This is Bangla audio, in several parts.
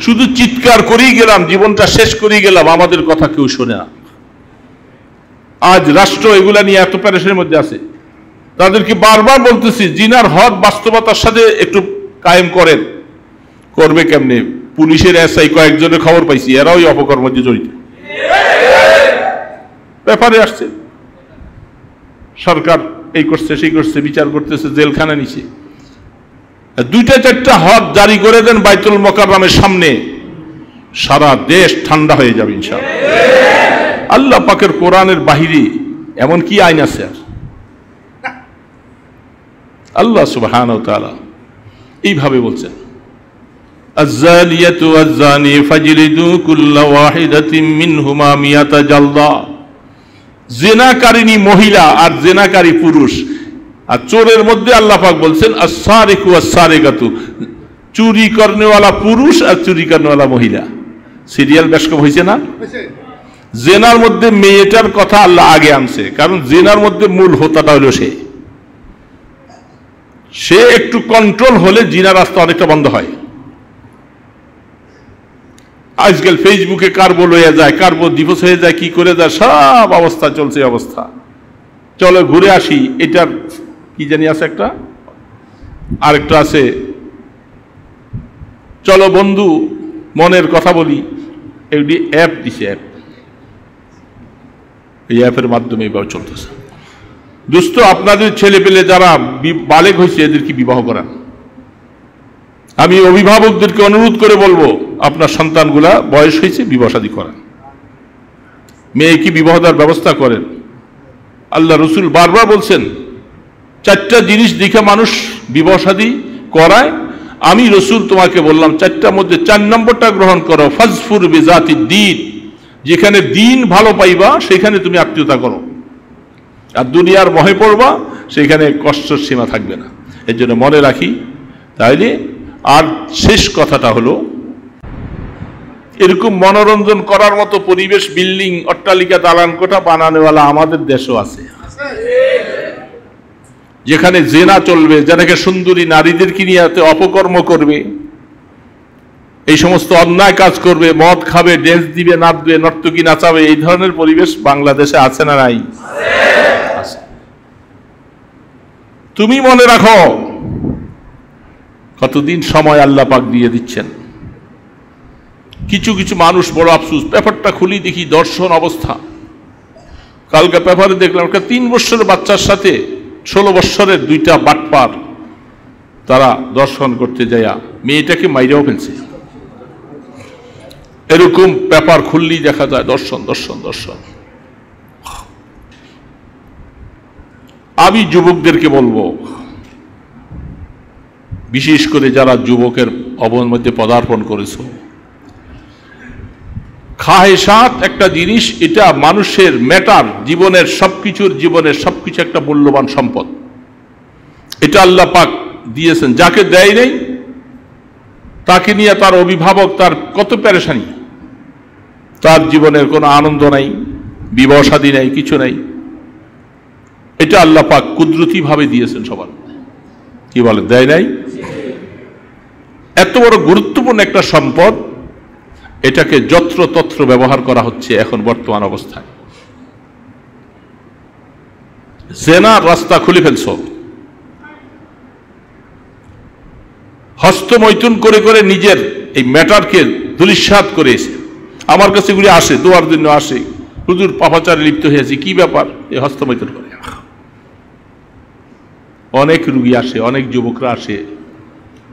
শুধু চিৎকার করেই গেলাম, জীবনটা শেষ করেই গেলাম, আমাদের কথা কেউ শোনে না। আজ রাষ্ট্র এগুলা নিয়ে এত প্যারেশানির মধ্যে আছে। তাদেরকে বারবার বলতেছি জিনার হদ বাস্তবতার সাথে একটু কায়েম করেন। করবে কেমনে? পুলিশের এসআই কয়েকজনের খবর পাইছি, এরাও ওই অপকর্মের মধ্যে জড়িত। ব্যাপারে আসছে, সরকার এই করছে সেই করছে, বিচার করতেছে, জেলখানা নিছে। 2-4টা হদ জারি করে দেন বাইতুল মোকাররমের সামনে, সারা দেশ ঠান্ডা হয়ে যাবে ইনশাআল্লাহ। আল্লাহ পাকের কোরআনের বাহিরে এমন কি আইন আছে? আল্লাহ সুবহানাহু ওয়া তাআলা এইভাবে বলছেন, আয-যালিয়াতু ওয়াজ-যানি ফাজলিদু কুল্লা ওয়াহিদাতিন মিনহুমা মিয়াতা জালদা। জিনাকারিনী মহিলা আর জিনাকারী পুরুষ। আর চোরের মধ্যে আল্লাহ পাক বলছেন আস-সারিকু ওয়াস-সারিকাতু, চুরি করনেওয়ালা পুরুষ আর চুরি করনেওয়ালা মহিলা। সিরিয়াল বেশ কম হয়েছে না? জেনার মধ্যে মেয়েটার কথা আল্লাহ আগে আনছে, কারণ জেনার মধ্যে মূল হোতাটা হলো সে একটু কন্ট্রোল হলে জিনার রাস্তা অনেকটা বন্ধ হয়। আজকাল ফেসবুকে কারবো লইয়া যায়, কারবো ডিভোর্স হয়ে যায়, কি করে যায়, সব অবস্থা চলছে অবস্থা। চলো ঘুরে আসি, এটার কি জানি আছে একটা, আরেকটা আছে চলো বন্ধু মনের কথা বলি, এগুলি অ্যাপ দিছে, অ্যাপ। এই অ্যাপের মাধ্যমে এবার চলতেছে। দোস্ত, আপনাদের ছেলে পেলে যারা বালেগ হয়েছে এদেরকে বিবাহ করান। আমি অভিভাবকদেরকে অনুরোধ করে বলবো, আপনার সন্তানগুলা বয়স হয়েছে, বিবাহ শাদী করান। মেয়েকে বিবাহ দেওয়ার ব্যবস্থা করেন। আল্লাহ রসুল বারবার বলছেন 4টা জিনিস দেখে মানুষ বিবাহ শাদী করায়। আমি রসুল তোমাকে বললাম 4টার মধ্যে 4 নম্বরটা গ্রহণ করো, ফাজফুর বিজাতি দ্বীন। যেখানে দিন ভালো পাইবা সেখানে তুমি আত্মীয়তা করো, আর দুনিয়ার মহে পড়বা সেখানে কষ্টর সীমা থাকবে না। এর জন্য মনে রাখি। তাইলে আর শেষ কথাটা হলো, এরকম মনোরঞ্জন করার মতো পরিবেশ, বিল্ডিং, অট্টালিকা, দালান কোঠা বানানোওয়ালা আমাদের দেশও আছে, যেখানে জেনা চলবে, যেখানে সুন্দরী নারীদেরকে নিয়ে অপকর্ম করবে, এই সমস্ত অন্যায় কাজ করবে, মদ খাবে, ড্যান্স দিবে, নাচবে, নর্তকী নাচাবে। এই ধরনের পরিবেশ বাংলাদেশে আছে না নাই? তুমি মনে রাখো কতদিন সময় আল্লাহ পাক দিয়ে দিচ্ছেন। কিছু কিছু মানুষ বড় আফসোস, পেপারটা খুলি দেখি দর্শন অবস্থা। কালকে পেপারে দেখলাম একটা 3 বছরের বাচ্চার সাথে 16 বছরের 2টা বাটপার তারা দর্শন করতে যায়, মেয়েটাকে মাইরেও ফেলছে। এরকম পেপার খুললেই দেখা যায় দর্শন দর্শন দর্শন। আমি যুবকদেরকে বলবো, বিশেষ করে যারা যুবকের অবস্থার মধ্যে পদার্পণ করেছো, খাহেসাত একটা জিনিস, এটা মানুষের ম্যাটার, জীবনের সবকিছু একটা মূল্যবান সম্পদ। এটা আল্লাহ পাক দিয়েছেন। যাকে দেয় নেই তাকে নিয়ে তার অভিভাবক তার কত পেরেশানি, তার জীবনের কোনো আনন্দ নাই, বিবাহ শাদী নাই, কিছু নাই। এটা আল্লাহ পাক কুদরতি ভাবে দিয়েছেন সবার। কি বলে, দেয় নাই? এত বড় গুরুত্বপূর্ণ একটা সম্পদ, এটাকে যত্রতত্র ব্যবহার করা হচ্ছে এখন বর্তমান অবস্থায়। জেনার রাস্তা খুলে ফেলছ, হস্তমৈথুন করে করে নিজের এই ম্যাটারকে ধূলিসাৎ করেছে। আমার কাছে এগুলি আসে, দোয়ার জন্য আসে, হুজুর পাপাচারে লিপ্ত হয়েছে, কি ব্যাপার? এই হস্তমৈথুন করে অনেক রুগী আসে, অনেক যুবকরা আসে,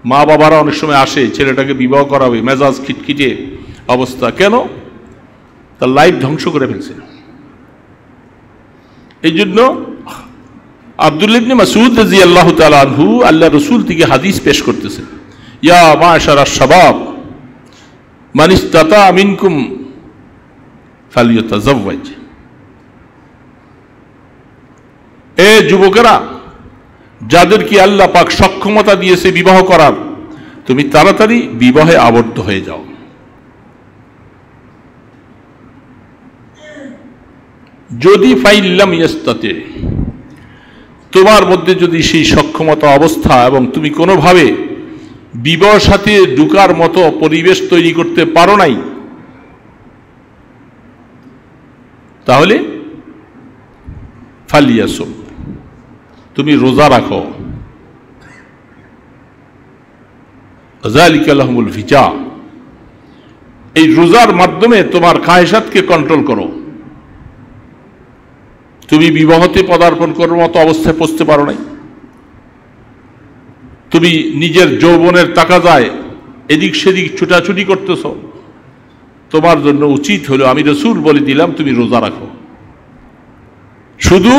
মা বাবারা অনেক সময় আসে, ছেলেটাকে বিবাহ করাবে, মেজাজ খিটখিটে অবস্থা। কেন? তার লাইফ ধ্বংস করে ফেলছে। এই জন্য আব্দুল্লাহ ইবনে মাসউদ রাদিয়াল্লাহু তাআলা আনহু আল্লাহ রাসূল থেকে হাদিস পেশ করতেছেন, ইয়া মাশারাশ শাবাব মান ইসতাতা মিনকুম ফালইতাযাওয়াজ। এ যুবকেরা, যাদেরকে আল্লাহ পাক সক্ষমতা দিয়েছে বিবাহ করার, তুমি তাড়াতাড়ি বিবাহে আবদ্ধ হয়ে যাও। যদি ফাইল্লাম ইয়াস্তাতি, তোমার মধ্যে যদি সেই সক্ষমতা অবস্থা এবং তুমি কোনোভাবে বিবাহের সাথে ঢুকার মতো পরিবেশ তৈরি করতে পারো নাই, তাহলে ফালিয়াসুম, তুমি রোজা রাখো। যালিকা লাহুমুল ভিজা, এই রোজার মাধ্যমে তোমার খায়সাতকে কন্ট্রোল করো। তুমি বিবাহতে পদার্পণ করার মতো অবস্থায় পৌঁছতে পারো নাই, তুমি নিজের যৌবনের তাকাজায় এদিক সেদিক ছুটাছুটি করতেছ, তোমার জন্য উচিত হলো, আমি রাসূল বলে দিলাম, তুমি রোজা রাখো। শুধু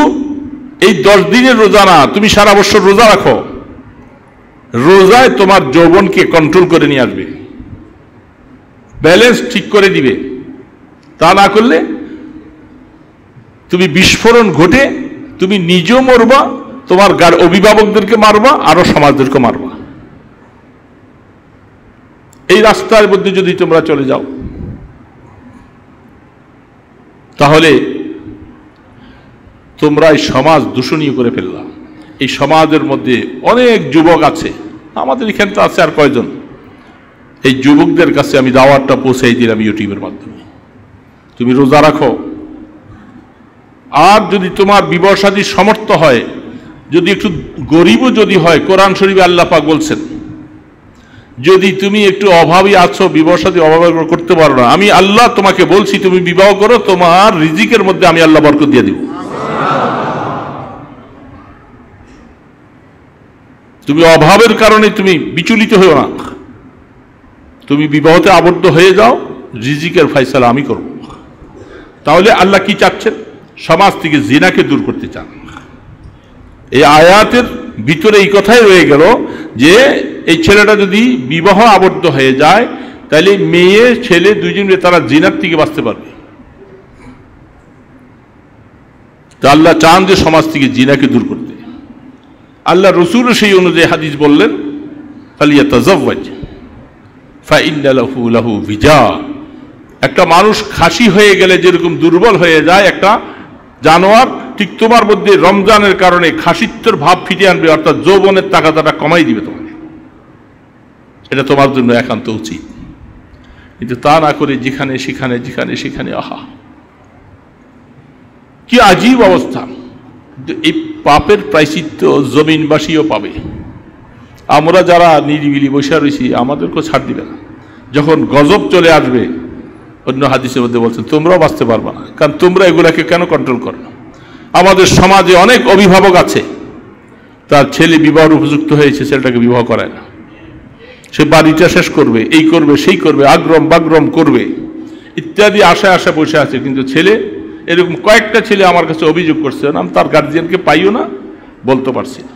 এই 10 দিনের রোজা না, তুমি সারা বছর রোজা রাখো। রোজায় তোমার যৌবনকে কন্ট্রোল করে নিয়ে আসবে, ব্যালেন্স ঠিক করে দিবে। তা না করলে তুমি বিস্ফোরণ ঘটে তুমি নিজেও মরবা, তোমার অভিভাবকদেরকে মারবা, আরো সমাজদেরকে মারবা। এই রাস্তার মধ্যে যদি তোমরা চলে যাও, তাহলে তোমরা এই সমাজ দূষণীয় করে ফেললা। এই সমাজের মধ্যে অনেক যুবক আছে, আমাদের এখানে তো আছে আর কয়জন। এই যুবকদের কাছে আমি দাওয়াতটা পৌঁছাই দিলাম ইউটিউবের মাধ্যমে, তুমি রোজা রাখো। আর যদি তোমার বিবাহ শাদীর সামর্থ্য হয়, যদি একটু গরিবও যদি হয়, কোরআন শরীফে আল্লাহ পাক বলছেন, যদি তুমি একটু অভাবী আছো, বিবাহ শাদী অভাব করতে পারো না, আমি আল্লাহ তোমাকে বলছি তুমি বিবাহ করো, তোমার রিজিকের মধ্যে আমি আল্লাহ বরকত দিয়ে দিব। তুমি অভাবের কারণে তুমি বিচলিত হও না, তুমি বিবাহতে আবদ্ধ হয়ে যাও, রিজিকের ফয়সালা আমি করব। তাহলে আল্লাহ কি চাচ্ছেন? সমাজ থেকে জিনাকে দূর করতে চান। এই আয়াতের ভিতরে এই কথাই রয়ে গেল যে এই ছেলেটা যদি বিবাহ আবদ্ধ হয়ে যায়, তাহলে মেয়ে ছেলে দুইজনে তারা জিনার থেকে বাঁচতে পারবে। তা আল্লাহ চান যে সমাজ থেকে জিনাকে দূর করতে। আল্লাহ রসুল সেই অনুযায়ী হাদিস বললেন, ফালিয়াতাযাওয়াজ ফাইন্না লাহু ভিজা। একটা মানুষ খাসি হয়ে গেলে যেরকম দুর্বল হয়ে যায় একটা জানোয়ার, ঠিক তোমার মধ্যে রমজানের কারণে খাসিত্বের ভাব ফিরিয়ে আনবে, অর্থাৎ যৌবনের তাগাদাটা কমাই দিবে তোমাকে। এটা তোমার জন্য একান্ত উচিত। কিন্তু তা না করে যেখানে সেখানে যেখানে সেখানে, আহা কি আজীব অবস্থা। এই পাপের প্রায়শ্চিত্ত জমিনবাসীও পাবে। আমরা যারা নিরিবিলি বসে রয়েছি আমাদেরকেও ছাড় দিবে না। যখন গজব চলে আসবে, অন্য হাদিসের মধ্যে বলছেন তোমরাও বাঁচতে পারবে না, কারণ তোমরা এগুলাকে কেন কন্ট্রোল করো না। আমাদের সমাজে অনেক অভিভাবক আছে, তার ছেলে বিবাহের উপযুক্ত হয়েছে, ছেলেটাকে বিবাহ করায় না। সে বাড়িটা শেষ করবে, এই করবে সেই করবে, আগ্রম বাগ্রম করবে ইত্যাদি আশায় আশা বসে আছে। কিন্তু ছেলে, এরকম কয়েকটা ছেলে আমার কাছে অভিযোগ করছে, আমি তার গার্জিয়ানকে পাইও না, বলতে পারছি না,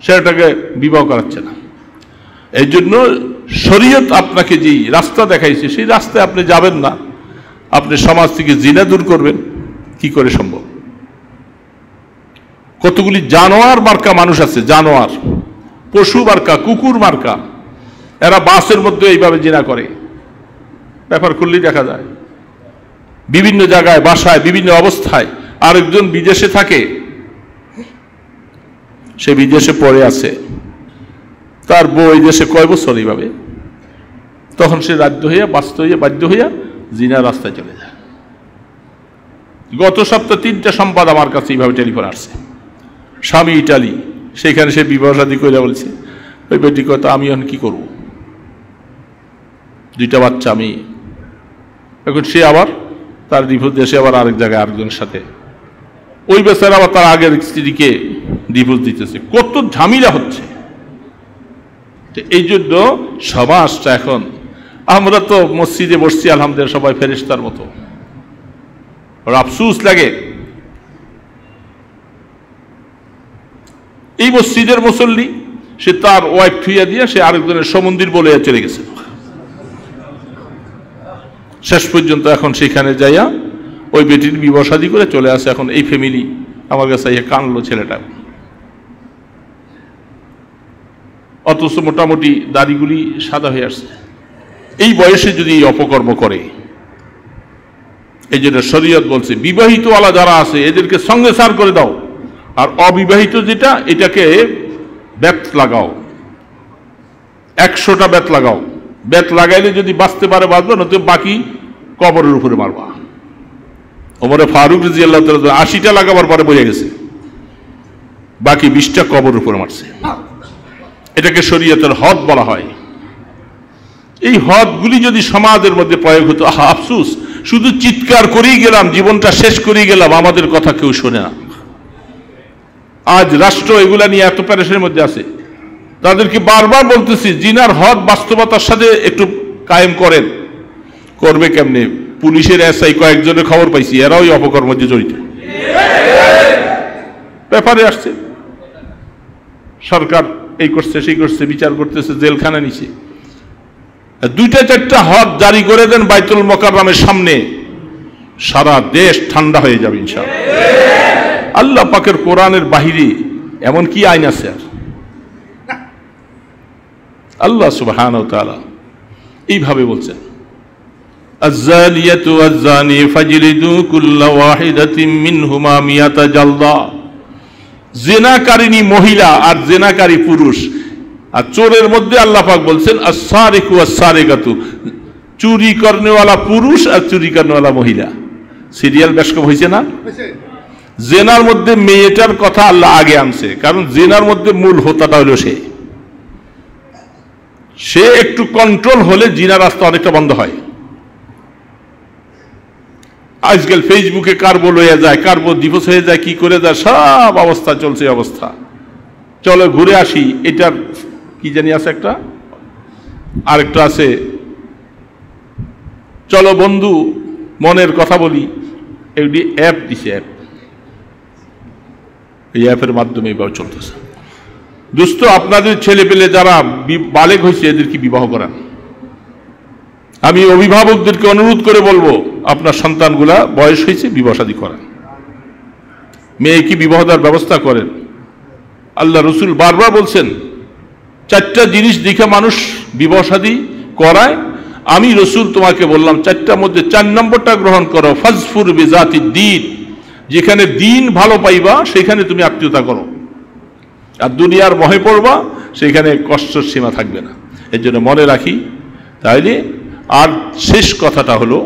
ছেলেটাকে বিবাহ করাচ্ছে না। এই জন্য শরীয়ত আপনাকে যেই রাস্তা দেখাইছে সেই রাস্তায় আপনি যাবেন না। আপনি সমাজ থেকে জিনা দূর করবেন, কি করে সম্ভব? কতগুলি জানোয়ার মার্কা মানুষ আছে, জানোয়ার, পশু মার্কা, কুকুর মার্কা, এরা বাসের মধ্যে এইভাবে জিনা করে। ব্যাপার খুললেই দেখা যায় বিভিন্ন জায়গায়, বাসায়, বিভিন্ন অবস্থায়। আরেকজন বিদেশে থাকে, সে বিদেশে পড়ে আছে, তার বউ এই দেশে কয় বছর এইভাবে, তখন সে বাধ্য হইয়া জিনার রাস্তায় চলে যায়। গত সপ্তাহে 3টা সংবাদ আমার কাছে এইভাবে টেলিফোন আসছে। স্বামী ইটালি, সেখানে সে বিবাহ শাদী করে বলছে, ওই বেটি কথা আমি এখন কি করব, 2টা বাচ্চা আমি। এখন সে আবার তার ডিভোর্স দেশে আবার আরেক জায়গায় আরেকজনের সাথে, ওই বেচারা আবার তার আগের স্ত্রীকে ডিভোর্স দিতেছে। কত ঝামেলা হচ্ছে। এই জন্য সমাজটা এখন, আমরা তো মসজিদে বসছি আলহামদুলিল্লাহ সবাই ফেরেশতার মতো, আর আফসোস লাগে এই মসজিদের মুসল্লি, সে তার ওয়াইফ থুইয়া দিয়ে সে আরেকজনের সমন্দির বলে চলে গেছে। শেষ পর্যন্ত এখন সেখানে যাইয়া ওই বেটির বিবাহ শাদী করে চলে আসে। এখন এই ফ্যামিলি আমার কাছে কানলো ছেলেটা, অথচ মোটামুটি দাড়িগুলি সাদা হয়ে আসছে। এই বয়সে যদি এই অপকর্ম করে, এই জন্য শরীয়ত বলছে বিবাহিত ওয়ালা যারা আছে এদেরকে সঙ্গে সার করে দাও, আর অবিবাহিত যেটা এটাকে বেত লাগাও, 100টা বেত লাগাও। বেত লাগাইলে যদি বাঁচতে পারে বাঁচবে, নয়তো বাকি কবরের উপরে মারবা। ওমরে ফারুক রাদিয়াল্লাহু তাআলা 80টা লাগাবার পরে বলে গেছে, বাকি 20টা কবরের উপরে মারছে। এটাকে শরীয়তের হদ বলা হয়। এই হদগুলি যদি সমাজের মধ্যে প্রয়োগ হতো, আফসোস, শুধু চিৎকার করেই গেলাম, জীবনটা শেষ করেই গেলাম, আমাদের কথা কেউ শোনে না। আজ রাষ্ট্র এগুলা নিয়ে এত প্যারেশানির মধ্যে আছে। তাদেরকে বারবার বলতেছি, জিনার হদ বাস্তবতার সাথে একটু কায়েম করেন। করবে কেমনে? পুলিশের এসআই কয়েকজনের খবর পাইছি, এরাও এই অপকর্মের মধ্যে জড়িত। ব্যাপারে আসছে, সরকার এই করছে সেই করছে, বিচার করতেছে, জেলখানা নিছে। 2-4টা হদ জারি করে দেন বাইতুল মোকাররমের সামনে, সারা দেশ ঠান্ডা হয়ে যাবে ইনশাআল্লাহ। আল্লাহ পাকের কোরআনের বাহিরে এমন কি আইন আছে? আর আল্লাহ সুবহানাহু ওয়া তাআলা এইভাবে বলছেন, আয-যানিয়াতু ওয়াজ-যানি ফাজলিদু কুল্লা ওয়াহিদাতিন মিনহুমা মিয়াতা জালদা। জিনাকারিনী মহিলা আর জিনাকারী পুরুষ। আর চোরের মধ্যে আল্লাহ পাক বলছেন আস-সারিকু ওয়াস-সারিকাতু, চুরি করনেওয়ালা পুরুষ আর চুরি করনেওয়ালা মহিলা। সিরিয়াল বেশ কম হয়েছে না? জেনার মধ্যে মেয়েটার কথা আল্লাহ আগে আনছে, কারণ জেনার মধ্যে মূল হোতাটা হলো সে একটু কন্ট্রোল হলে জিনা রাস্তা অনেকটা বন্ধ হয়। আজকাল ফেসবুকে কারবো লইয়া যায়, কারবো ডিভোর্স হয়ে যায়, কি করে যায়, সব অবস্থা চলছে অবস্থা। চলো ঘুরে আসি, এটার কি জানি আছে একটা, আরেকটা আছে, চলো বন্ধু মনের কথা বলি, এগুলি অ্যাপ দিছে, অ্যাপ। এই অ্যাপের মাধ্যমে এবার চলতেছে। দোস্ত, আপনাদের ছেলে পেলে যারা বালেগ হয়েছে এদেরকে বিবাহ করান। আমি অভিভাবকদেরকে অনুরোধ করে বলবো, আপনার সন্তানগুলা বয়স হয়েছে, বিবাহ শাদী করান। মেয়েকে বিবাহ দেওয়ার ব্যবস্থা করেন। আল্লাহ রসুল বারবার বলছেন, 4টা জিনিস দেখে মানুষ বিবাহ শাদী করায়। আমি রসুল তোমাকে বললাম 4টার মধ্যে 4 নম্বরটা গ্রহণ করো, ফাজফুর বিজাতিদ দ্বীন, যেখানে দিন ভালো পাইবা সেখানে তুমি আত্মীয়তা করো, আর দুনিয়ার মহে পড়বা সেখানে কষ্টের সীমা থাকবে না। এর জন্য মনে রাখি। তাইলে আর শেষ কথাটা হলো,